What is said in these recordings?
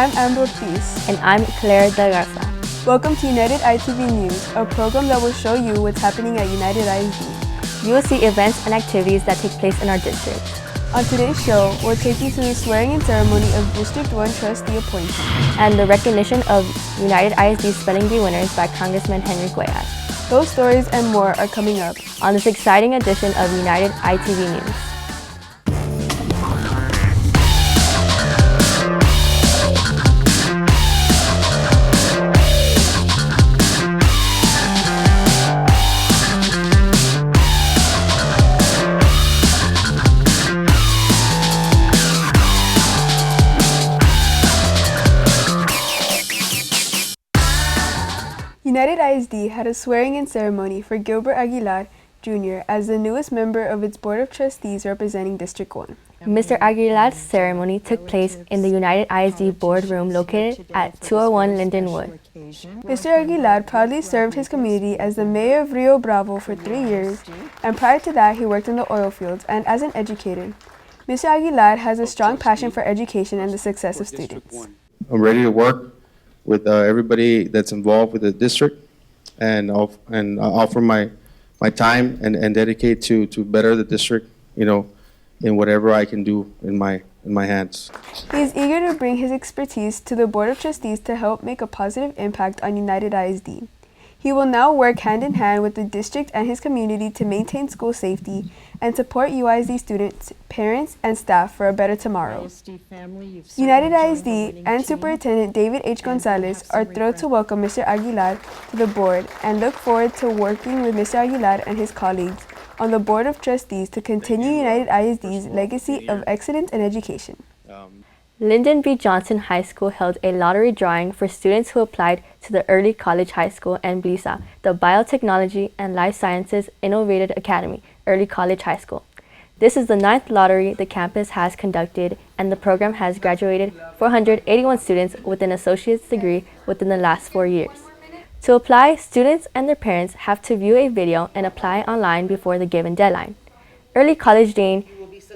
I'm Amber Ortiz. And I'm Claire Da Garza. Welcome to United ITV News, a program that will show you what's happening at United ISD. You will see events and activities that take place in our district. On today's show, we'll take you to the swearing-in ceremony of District 1 trustee appointee and the recognition of United ISD Spelling Bee winners by Congressman Henry Cuellar. Those stories and more are coming up on this exciting edition of United ITV News. United ISD had a swearing-in ceremony for Gilbert Aguilar, Jr. as the newest member of its Board of Trustees representing District 1. Mr. Aguilar's ceremony took place in the United ISD boardroom located at 201 Lindenwood. Mr. Aguilar proudly served his community as the mayor of Rio Bravo for 3 years, and prior to that he worked in the oil fields and as an educator. Mr. Aguilar has a strong passion for education and the success of students. I'm ready to work with everybody that's involved with the district, and offer my time and dedicate to better the district, in whatever I can do in my hands. He is eager to bring his expertise to the Board of Trustees to help make a positive impact on United ISD. He will now work hand in hand with the district and his community to maintain school safety and support UISD students, parents, and staff for a better tomorrow. United ISD and Superintendent David H. Gonzalez are thrilled to welcome Mr. Aguilar to the board and look forward to working with Mr. Aguilar and his colleagues on the Board of Trustees to continue United ISD's legacy of excellence in education. Lyndon B. Johnson High School held a lottery drawing for students who applied to the Early College High School and BLISA, the Biotechnology and Life Sciences Innovative Academy, Early College High School. This is the 9th lottery the campus has conducted, and the program has graduated 481 students with an associate's degree within the last 4 years. To apply, students and their parents have to view a video and apply online before the given deadline. Early College Dean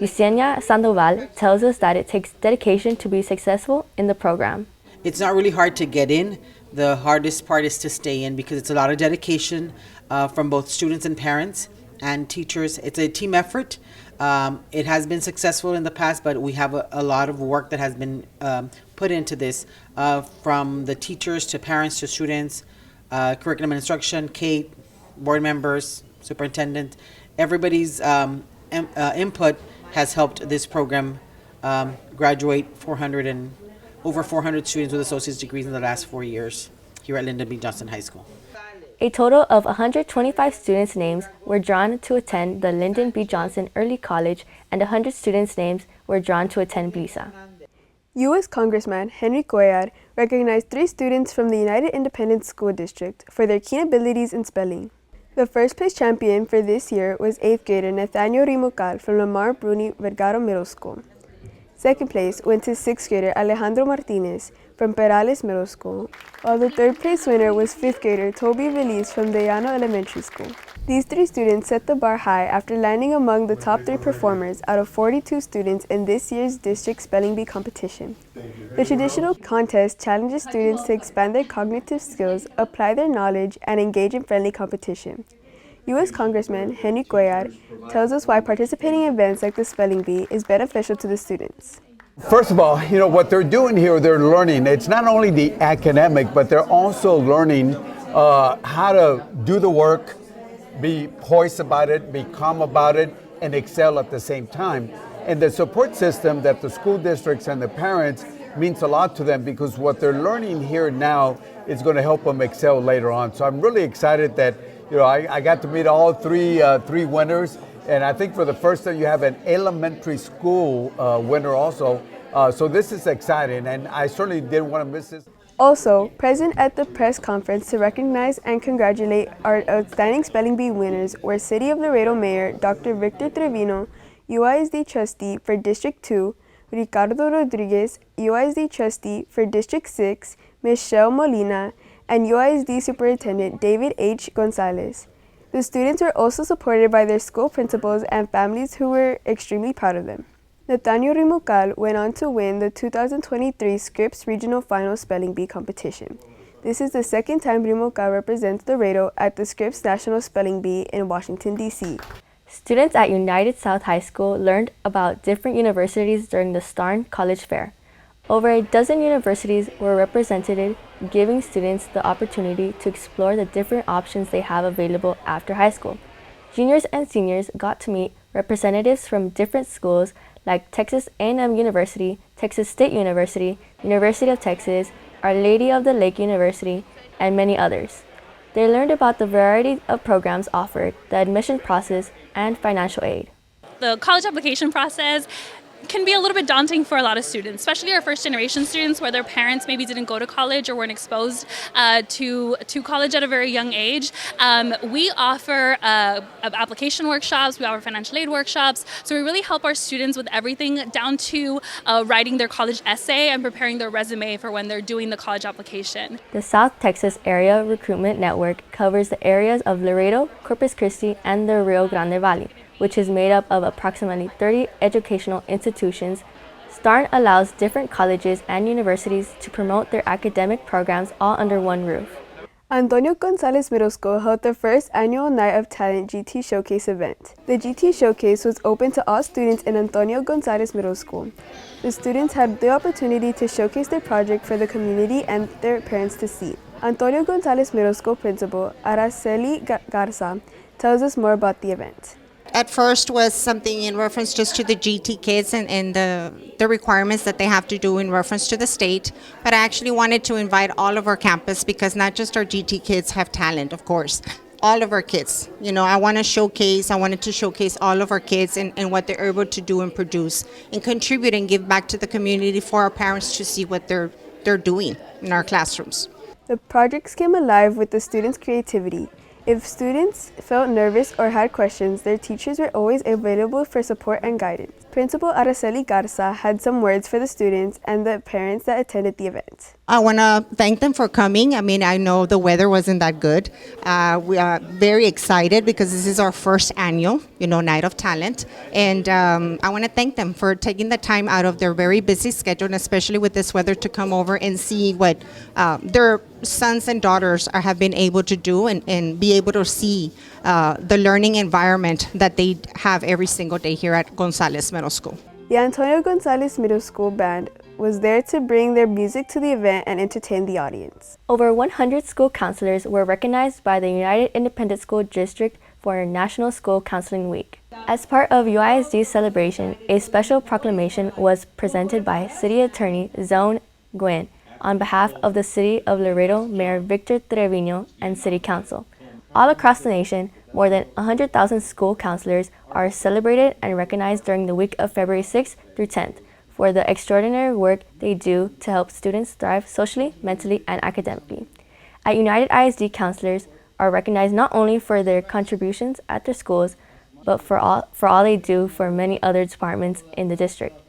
Yesenia Sandoval tells us that it takes dedication to be successful in the program. It's not really hard to get in. The hardest part is to stay in because it's a lot of dedication from both students and parents and teachers. It's a team effort. It has been successful in the past, but we have a lot of work that has been put into this from the teachers to parents to students, curriculum and instruction, Kate, board members, superintendent. Everybody's input has helped this program graduate over 400 students with associate's degrees in the last 4 years here at Lyndon B. Johnson High School. A total of 125 students' names were drawn to attend the Lyndon B. Johnson Early College, and 100 students' names were drawn to attend BLISA. U.S. Congressman Henry Cuellar recognized 3 students from the United Independent School District for their keen abilities in spelling. The first place champion for this year was 8th grader Nathaniel Rimocal from Lamar Bruni Vergaro Middle School. Second place went to 6th grader Alejandro Martinez from Perales Middle School, while the third place winner was 5th grader Toby Veliz from Deyano Elementary School. These 3 students set the bar high after landing among the top 3 performers out of 42 students in this year's district spelling bee competition. The traditional contest challenges students to expand their cognitive skills, apply their knowledge, and engage in friendly competition. U.S. Congressman Henry Cuellar tells us why participating in events like the spelling bee is beneficial to the students. First of all, what they're doing here, they're learning. It's not only the academic, but they're also learning how to do the work, be poised about it, be calm about it, and excel at the same time. And the support system that the school districts and the parents means a lot to them, because what they're learning here now is going to help them excel later on. So I'm really excited that I got to meet all three winners, and I think for the first time you have an elementary school winner also. So this is exciting, and I certainly didn't want to miss this. Also, present at the press conference to recognize and congratulate our outstanding spelling bee winners were City of Laredo Mayor Dr. Victor Trevino, UISD Trustee for District 2, Ricardo Rodriguez, UISD Trustee for District 6, Michelle Molina, and UISD Superintendent David H. Gonzalez. The students were also supported by their school principals and families who were extremely proud of them. Nathaniel Rimucal went on to win the 2023 Scripps Regional Final Spelling Bee competition. This is the second time Rimucal represents Laredo at the Scripps National Spelling Bee in Washington, D.C. Students at United South High School learned about different universities during the Starn College Fair. Over a dozen universities were represented, giving students the opportunity to explore the different options they have available after high school. Juniors and seniors got to meet representatives from different schools like Texas A&M University, Texas State University, University of Texas, Our Lady of the Lake University, and many others. They learned about the variety of programs offered, the admission process, and financial aid. The college application process can be a little bit daunting for a lot of students, especially our first generation students where their parents maybe didn't go to college or weren't exposed to college at a very young age. We offer application workshops, we offer financial aid workshops, so we really help our students with everything down to writing their college essay and preparing their resume for when they're doing the college application. The South Texas Area Recruitment Network covers the areas of Laredo, Corpus Christi, and the Rio Grande Valley, which is made up of approximately 30 educational institutions. Starn allows different colleges and universities to promote their academic programs all under one roof. Antonio Gonzalez Middle School held the first annual Night of Talent GT Showcase event. The GT Showcase was open to all students in Antonio Gonzalez Middle School. The students had the opportunity to showcase their project for the community and their parents to see. Antonio Gonzalez Middle School Principal Araceli Garza tells us more about the event. At first was something in reference just to the GT kids and the requirements that they have to do in reference to the state, but I actually wanted to invite all of our campus because not just our GT kids have talent, of course, all of our kids. You know, I wanted to showcase all of our kids and what they're able to do and produce and contribute and give back to the community for our parents to see what they're doing in our classrooms. The projects came alive with the students' creativity. If students felt nervous or had questions, their teachers were always available for support and guidance. Principal Araceli Garza had some words for the students and the parents that attended the event. I want to thank them for coming. I mean, I know the weather wasn't that good. We are very excited because this is our first annual, Night of Talent. And I want to thank them for taking the time out of their very busy schedule, and especially with this weather, to come over and see what their sons and daughters have been able to do and be able to see the learning environment that they have every single day here at Gonzalez Middle School. The Antonio Gonzalez Middle School Band was there to bring their music to the event and entertain the audience. Over 100 school counselors were recognized by the United Independent School District for National School Counseling Week. As part of UISD's celebration, a special proclamation was presented by City Attorney Zone Nguyen on behalf of the City of Laredo Mayor Victor Trevino and City Council. All across the nation, more than 100,000 school counselors are celebrated and recognized during the week of February 6th through 10th for the extraordinary work they do to help students thrive socially, mentally, and academically. At United ISD, counselors are recognized not only for their contributions at their schools, but for all they do for many other departments in the district.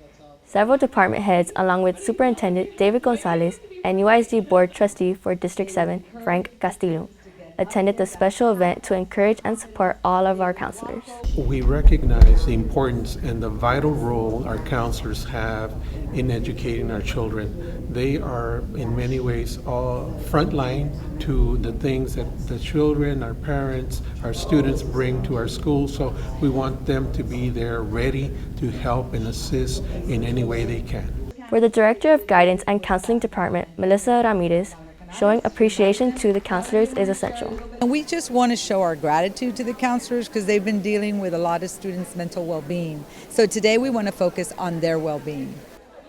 Several department heads, along with Superintendent David Gonzalez and UISD Board Trustee for District 7, Frank Castillo, attended the special event to encourage and support all of our counselors. We recognize the importance and the vital role our counselors have in educating our children. They are in many ways all frontline to the things that the children, our parents, our students bring to our schools, so we want them to be there ready to help and assist in any way they can. For the Director of Guidance and Counseling Department, Melissa Ramirez, showing appreciation to the counselors is essential. And we just want to show our gratitude to the counselors because they've been dealing with a lot of students' mental well-being. So today we want to focus on their well-being.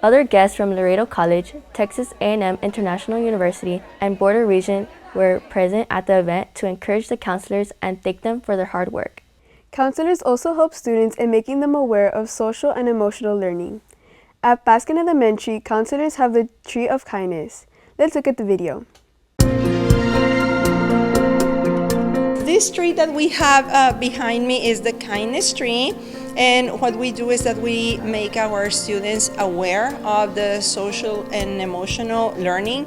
Other guests from Laredo College, Texas A&M International University, and Border Region were present at the event to encourage the counselors and thank them for their hard work. Counselors also help students in making them aware of social and emotional learning. At Baskin Elementary, counselors have the Tree of Kindness. Let's look at the video. This tree that we have behind me is the kindness tree, and what we do is that we make our students aware of the social and emotional learning,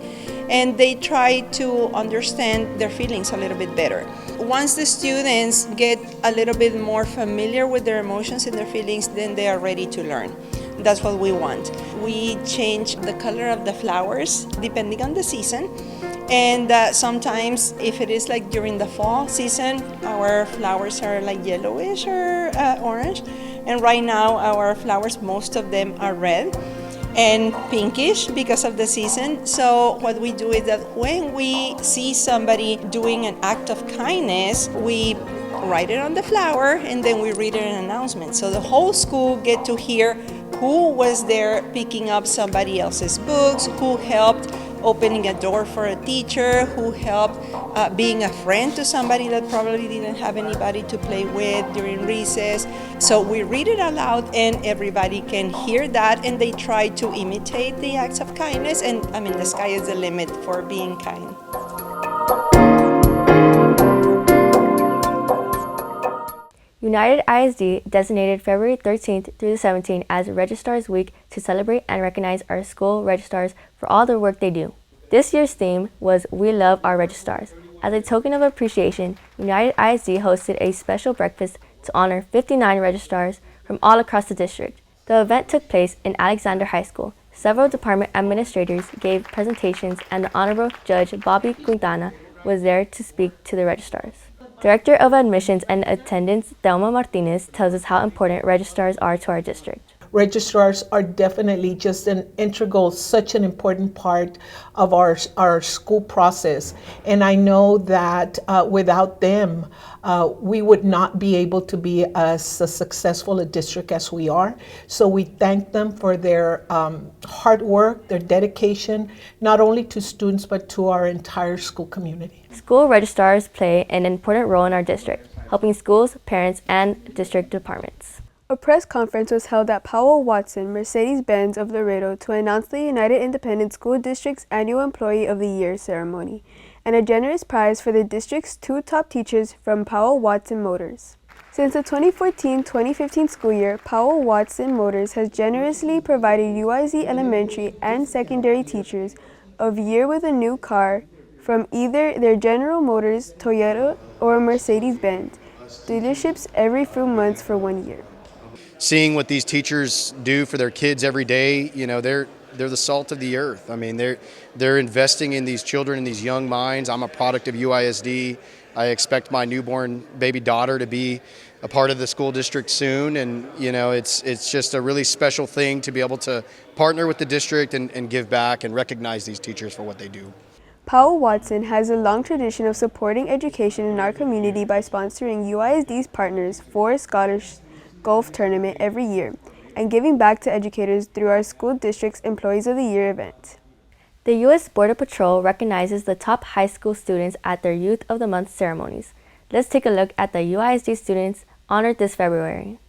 and they try to understand their feelings a little bit better. Once the students get a little bit more familiar with their emotions and their feelings, then they are ready to learn. that's what we want. We change the color of the flowers depending on the season. And sometimes if it is like during the fall season, our flowers are like yellowish or orange. And right now our flowers, most of them are red and pinkish because of the season. So what we do is that when we see somebody doing an act of kindness, we write it on the flower and then we read an announcement. So the whole school get to hear who was there picking up somebody else's books, who helped opening a door for a teacher, who helped being a friend to somebody that probably didn't have anybody to play with during recess. So we read it aloud and everybody can hear that, and they try to imitate the acts of kindness, and I mean the sky is the limit for being kind. United ISD designated February 13th through the 17th as Registrars Week to celebrate and recognize our school registrars for all the work they do. This year's theme was We Love Our Registrars. As a token of appreciation, United ISD hosted a special breakfast to honor 59 registrars from all across the district. The event took place in Alexander High School. Several department administrators gave presentations, and the Honorable Judge Bobby Quintana was there to speak to the registrars. Director of Admissions and Attendance, Thelma Martinez, tells us how important registrars are to our district. Registrars are definitely just an integral, such an important part of our school process. And I know that without them, we would not be able to be as successful a district as we are. So we thank them for their hard work, their dedication, not only to students, but to our entire school community. School registrars play an important role in our district, helping schools, parents, and district departments. A press conference was held at Powell Watson Mercedes-Benz of Laredo to announce the United Independent School District's annual Employee of the Year ceremony and a generous prize for the district's 2 top teachers from Powell Watson Motors. Since the 2014-2015 school year, Powell Watson Motors has generously provided UISD elementary and secondary teachers of year with a new car from either their General Motors, Toyota, or Mercedes-Benz dealerships every few months for 1 year. Seeing what these teachers do for their kids every day, you know, they're the salt of the earth. I mean, they're investing in these children and these young minds. I'm a product of UISD. I expect my newborn baby daughter to be a part of the school district soon, and you know, it's just a really special thing to be able to partner with the district and give back and recognize these teachers for what they do. Powell Watson has a long tradition of supporting education in our community by sponsoring UISD's partners for Scholars Golf Tournament every year and giving back to educators through our school district's Employees of the Year event. The U.S. Border Patrol recognizes the top high school students at their Youth of the Month ceremonies. Let's take a look at the UISD students honored this February.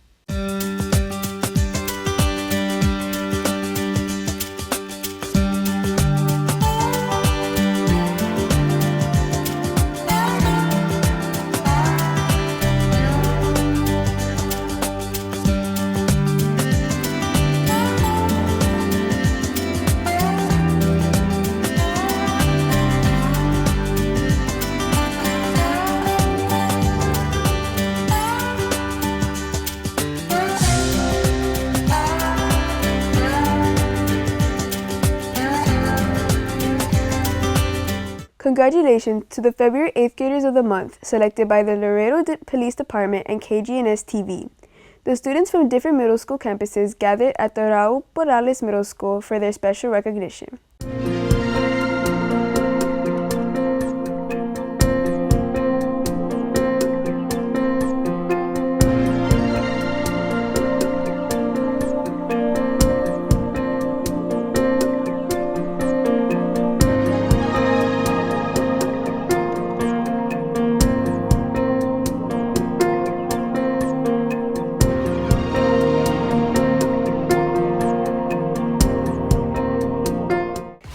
Congratulations to the February 8th graders of the month selected by the Laredo Police Department and KGNS TV. The students from different middle school campuses gathered at the Raul Morales Middle School for their special recognition.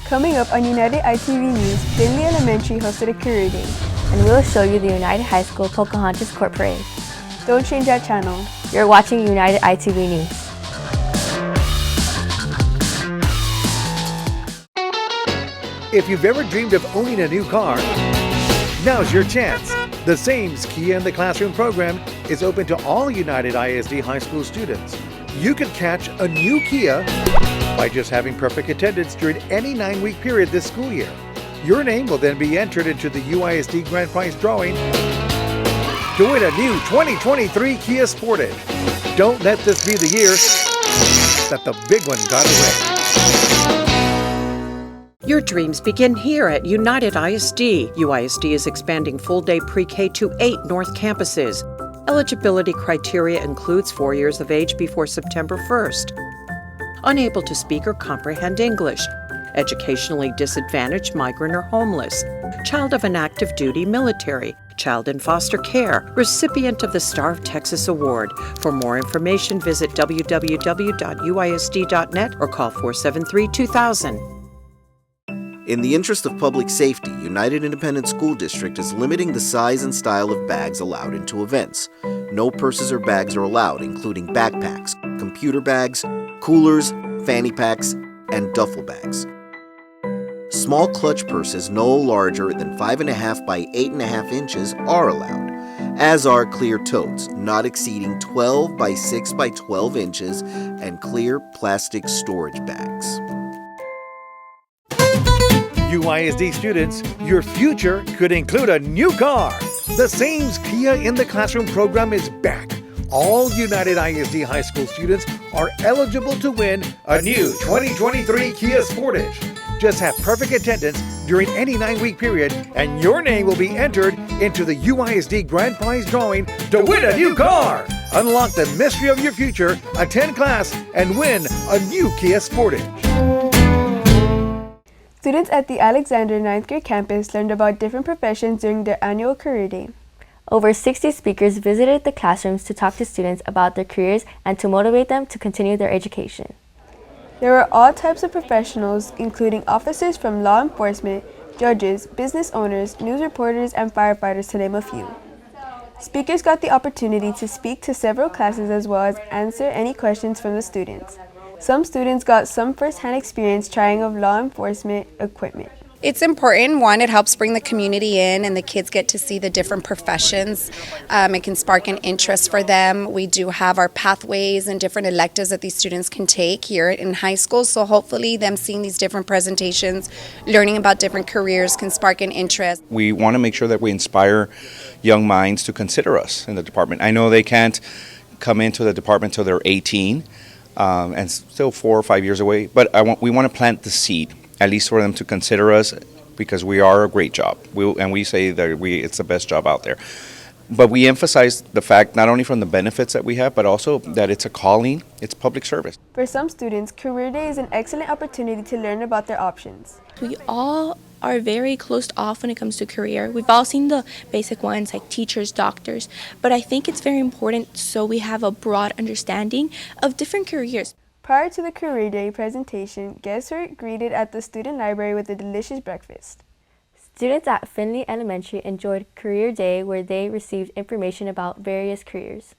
Coming up on United ITV News, Finley Elementary hosted a career day. And we'll show you the United High School Pocahontas Court Parade. Don't change that channel. You're watching United ITV News. If you've ever dreamed of owning a new car, now's your chance. The Sames Kia in the Classroom program is open to all United ISD high school students. you could catch a new Kia by just having perfect attendance during any 9-week period this school year. Your name will then be entered into the UISD Grand Prize drawing to win a new 2023 Kia Sportage. Don't let this be the year that the big one got away. Your dreams begin here at United ISD. UISD is expanding full-day pre-K to 8 North campuses. Eligibility criteria includes 4 years of age before September 1st. Unable to speak or comprehend English. Educationally disadvantaged, migrant, or homeless. Child of an active duty military. Child in foster care. Recipient of the Star of Texas Award. For more information, visit www.uisd.net or call 473-2000. In the interest of public safety, United Independent School District is limiting the size and style of bags allowed into events. No purses or bags are allowed, including backpacks, computer bags, coolers, fanny packs, and duffel bags. Small clutch purses no larger than 5.5 by 8.5 inches are allowed, as are clear totes not exceeding 12 by 6 by 12 inches and clear plastic storage bags. UISD students, your future could include a new car. The Sames Kia in the Classroom program is back. All United ISD high school students are eligible to win a new 2023 Kia Sportage. Just have perfect attendance during any 9-week period, and your name will be entered into the UISD Grand Prize drawing to win a new car. Unlock the mystery of your future, attend class, and win a new Kia Sportage. Students at the Alexander 9th grade campus learned about different professions during their annual career day. Over 60 speakers visited the classrooms to talk to students about their careers and to motivate them to continue their education. There were all types of professionals, including officers from law enforcement, judges, business owners, news reporters, and firefighters, to name a few. Speakers got the opportunity to speak to several classes as well as answer any questions from the students. Some students got some first-hand experience trying of law enforcement equipment. It's important. One, it helps bring the community in and the kids get to see the different professions. It can spark an interest for them. We do have our pathways and different electives that these students can take here in high school. So hopefully them seeing these different presentations, learning about different careers can spark an interest. We want to make sure that we inspire young minds to consider us in the department. I know they can't come into the department until they're 18 and still 4 or 5 years away, but we want to plant the seed, at least for them to consider us, because we are a great job. We say that it's the best job out there. But we emphasize the fact not only from the benefits that we have, but also that it's a calling, it's public service. For some students, Career Day is an excellent opportunity to learn about their options. We all are very closed off when it comes to career. We've all seen the basic ones like teachers, doctors, but I think it's very important so we have a broad understanding of different careers. Prior to the Career Day presentation, guests were greeted at the student library with a delicious breakfast. Students at Finley Elementary enjoyed Career Day, where they received information about various careers.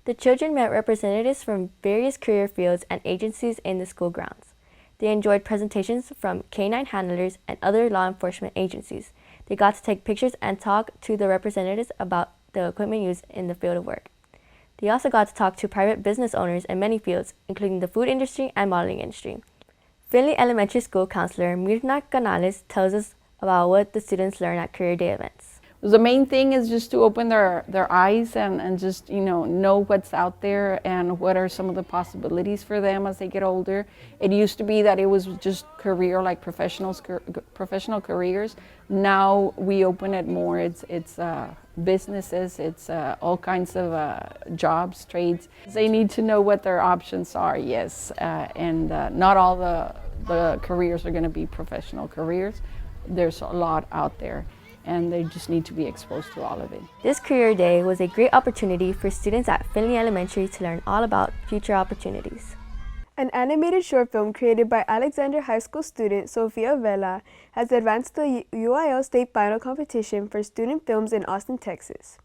The children met representatives from various career fields and agencies in the school grounds. They enjoyed presentations from K-9 handlers and other law enforcement agencies. They got to take pictures and talk to the representatives about the equipment used in the field of work. They also got to talk to private business owners in many fields, including the food industry and modeling industry. Finley Elementary School Counselor Mirna Canales tells us about what the students learn at Career Day events. The main thing is just to open their eyes and just know what's out there and what are some of the possibilities for them as they get older. It used to be that it was just career, like professional careers. Now we open it more. It's businesses, it's all kinds of jobs, trades. They need to know what their options are, yes, and not all the careers are going to be professional careers. There's a lot out there, and they just need to be exposed to all of it. This Career Day was a great opportunity for students at Finley Elementary to learn all about future opportunities. An animated short film created by Alexander High School student Sofia Vela has advanced the UIL State Final Competition for Student Films in Austin, Texas.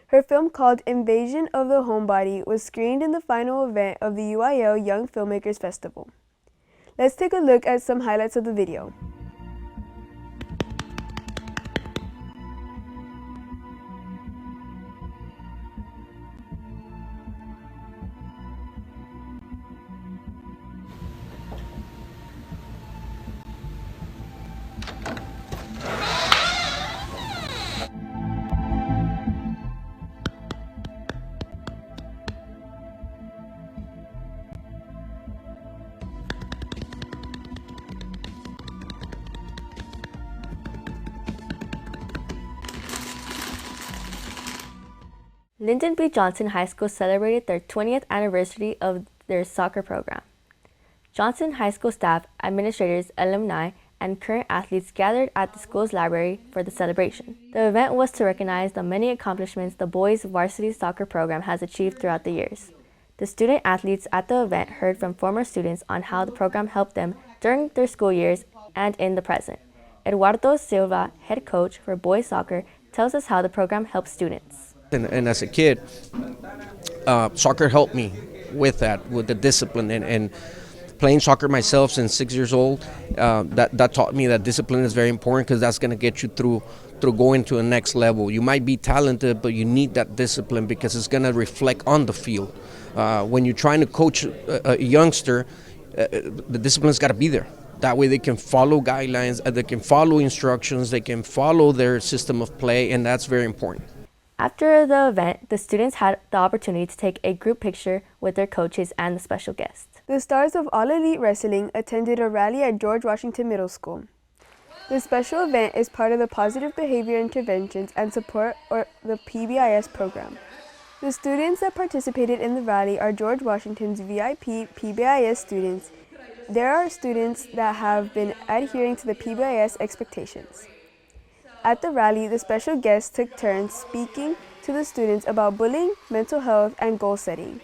Her film, called Invasion of the Homebody, was screened in the final event of the UIL Young Filmmakers Festival. Let's take a look at some highlights of the video. Lyndon B. Johnson High School celebrated their 20th anniversary of their soccer program. Johnson High School staff, administrators, alumni, and current athletes gathered at the school's library for the celebration. The event was to recognize the many accomplishments the boys' varsity soccer program has achieved throughout the years. The student athletes at the event heard from former students on how the program helped them during their school years and in the present. Eduardo Silva, head coach for boys soccer, tells us how the program helps students. And as a kid, soccer helped me with that, with the discipline and playing soccer myself since 6 years old. That taught me that discipline is very important because that's going to get you through going to the next level. You might be talented, but you need that discipline because it's going to reflect on the field. When you're trying to coach a youngster, the discipline's got to be there. That way they can follow guidelines, they can follow instructions, they can follow their system of play, and that's very important. After the event, the students had the opportunity to take a group picture with their coaches and the special guests. The stars of All Elite Wrestling attended a rally at George Washington Middle School. The special event is part of the Positive Behavior Interventions and Support or the PBIS program. The students that participated in the rally are George Washington's VIP PBIS students. There are students that have been adhering to the PBIS expectations. At the rally, the special guests took turns speaking to the students about bullying, mental health, and goal setting.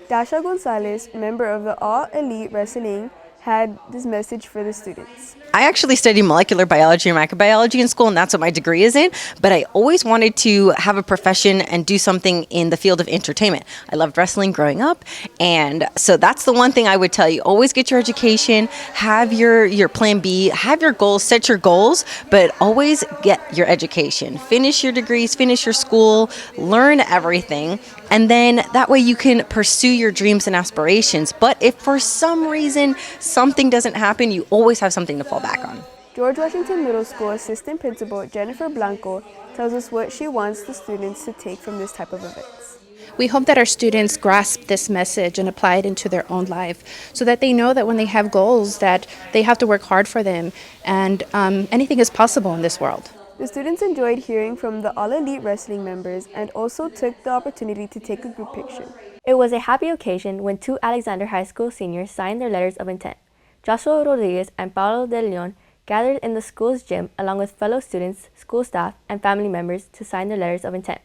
Dasha Gonzalez, member of the All Elite Wrestling, had this message for the students. I actually studied molecular biology and microbiology in school, and that's what my degree is in, but I always wanted to have a profession and do something in the field of entertainment. I loved wrestling growing up, and so that's the one thing I would tell you. Always get your education, have your plan B, have your goals, set your goals, but always get your education. Finish your degrees, finish your school, learn everything, and then that way you can pursue your dreams and aspirations. But if for some reason something doesn't happen, you always have something to fall back on. George Washington Middle School Assistant Principal Jennifer Blanco tells us what she wants the students to take from this type of events. We hope that our students grasp this message and apply it into their own life so that they know that when they have goals that they have to work hard for them and anything is possible in this world. The students enjoyed hearing from the All Elite Wrestling members and also took the opportunity to take a group picture. It was a happy occasion when 2 Alexander High School seniors signed their letters of intent. Joshua Rodriguez and Paulo De Leon gathered in the school's gym along with fellow students, school staff, and family members to sign their letters of intent.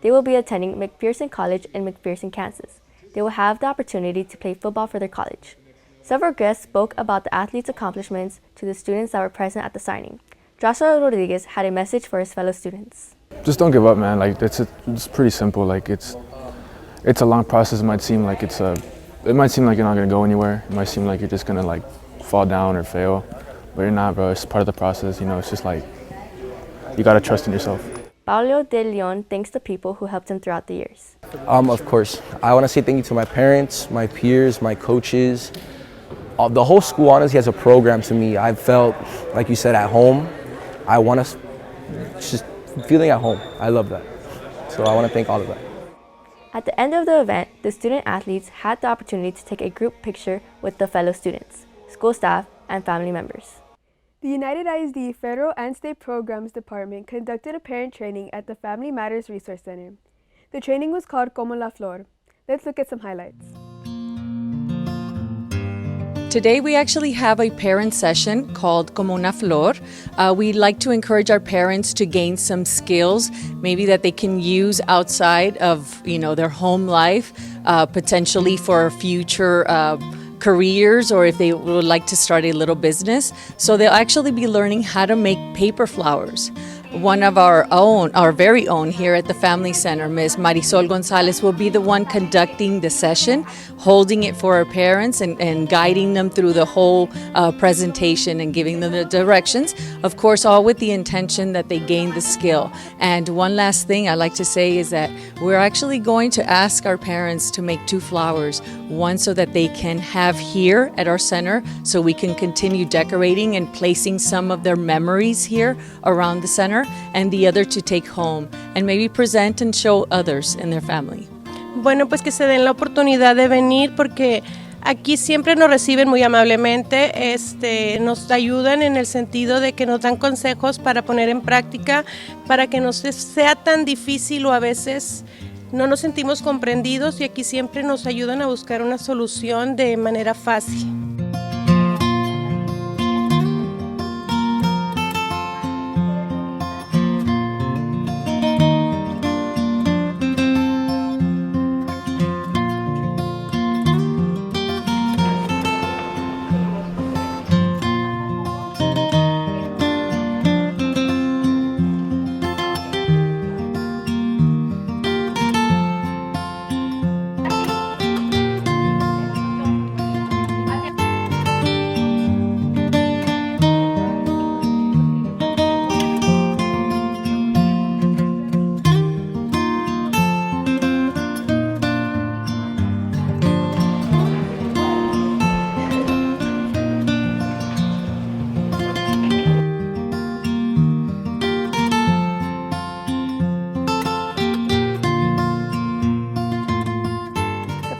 They will be attending McPherson College in McPherson, Kansas. They will have the opportunity to play football for their college. Several guests spoke about the athletes' accomplishments to the students that were present at the signing. Joshua Rodriguez had a message for his fellow students. Just don't give up, man. Like it's pretty simple. Like it's a long process. It might seem like it might seem like you're not gonna go anywhere. It might seem like you're just gonna like fall down or fail, but you're not, bro. It's part of the process. You know, it's just like you gotta trust in yourself. Paulo De Leon thanks the people who helped him throughout the years. Of course, I want to say thank you to my parents, my peers, my coaches. The whole school honestly has a program to me. I felt, like you said, at home. I want to just feeling at home. I love that. So I want to thank all of that. At the end of the event, the student athletes had the opportunity to take a group picture with the fellow students, school staff, and family members. The United ISD Federal and State Programs Department conducted a parent training at the Family Matters Resource Center. The training was called Como la Flor. Let's look at some highlights. Today we actually have a parent session called Como una Flor. We like to encourage our parents to gain some skills, maybe that they can use outside of their home life, potentially for future careers, or if they would like to start a little business. So they'll actually be learning how to make paper flowers. One of our very own here at the Family Center, Ms. Marisol Gonzalez, will be the one conducting the session, holding it for our parents and guiding them through the whole presentation and giving them the directions. Of course, all with the intention that they gain the skill. And one last thing I like to say is that we're actually going to ask our parents to make 2 flowers, one so that they can have here at our center so we can continue decorating and placing some of their memories here around the center, and the other to take home and maybe present and show others in their family. Bueno, pues que se den la oportunidad de venir porque aquí siempre nos reciben muy amablemente, nos ayudan en el sentido de que nos dan consejos para poner en práctica, para que no sea tan difícil o a veces no nos sentimos comprendidos y aquí siempre nos ayudan a buscar una solución de manera fácil.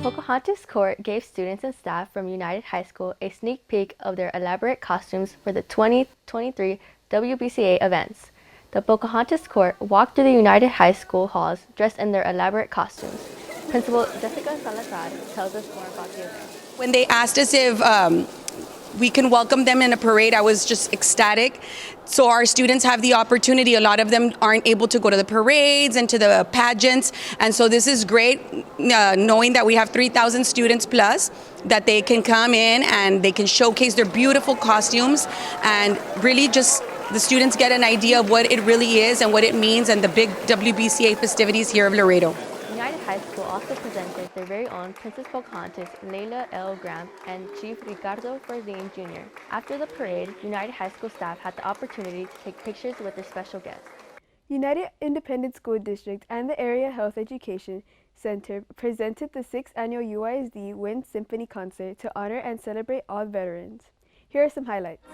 Pocahontas Court gave students and staff from United High School a sneak peek of their elaborate costumes for the 2023 WBCA events. The Pocahontas Court walked through the United High School halls dressed in their elaborate costumes. Principal Jessica Salazar tells us more about the event. When they asked us if we can welcome them in a parade, I was just ecstatic. So our students have the opportunity. A lot of them aren't able to go to the parades and to the pageants. And so this is great, knowing that we have 3,000 students plus, that they can come in and they can showcase their beautiful costumes and really just the students get an idea of what it really is and what it means and the big WBCA festivities here of Laredo. United High School also presented their very own Princess Pocahontas, Layla L. Graham, and Chief Ricardo Bardeen Jr. After the parade, United High School staff had the opportunity to take pictures with their special guests. United Independent School District and the Area Health Education Center presented the 6th annual UISD Wind Symphony Concert to honor and celebrate all veterans. Here are some highlights.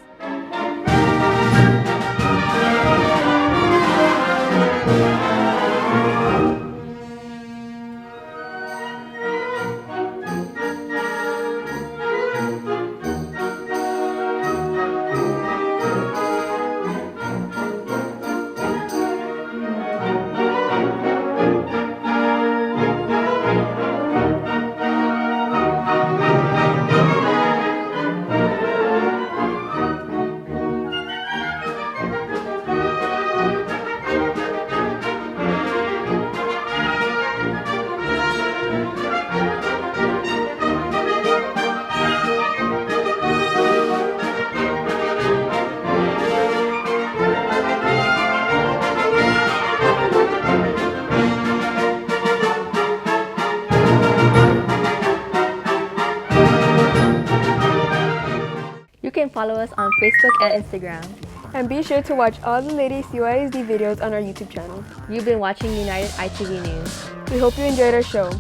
You can follow us on Facebook and Instagram. And be sure to watch all the latest UISD videos on our YouTube channel. You've been watching United ITV News. We hope you enjoyed our show.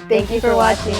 Thank you for watching.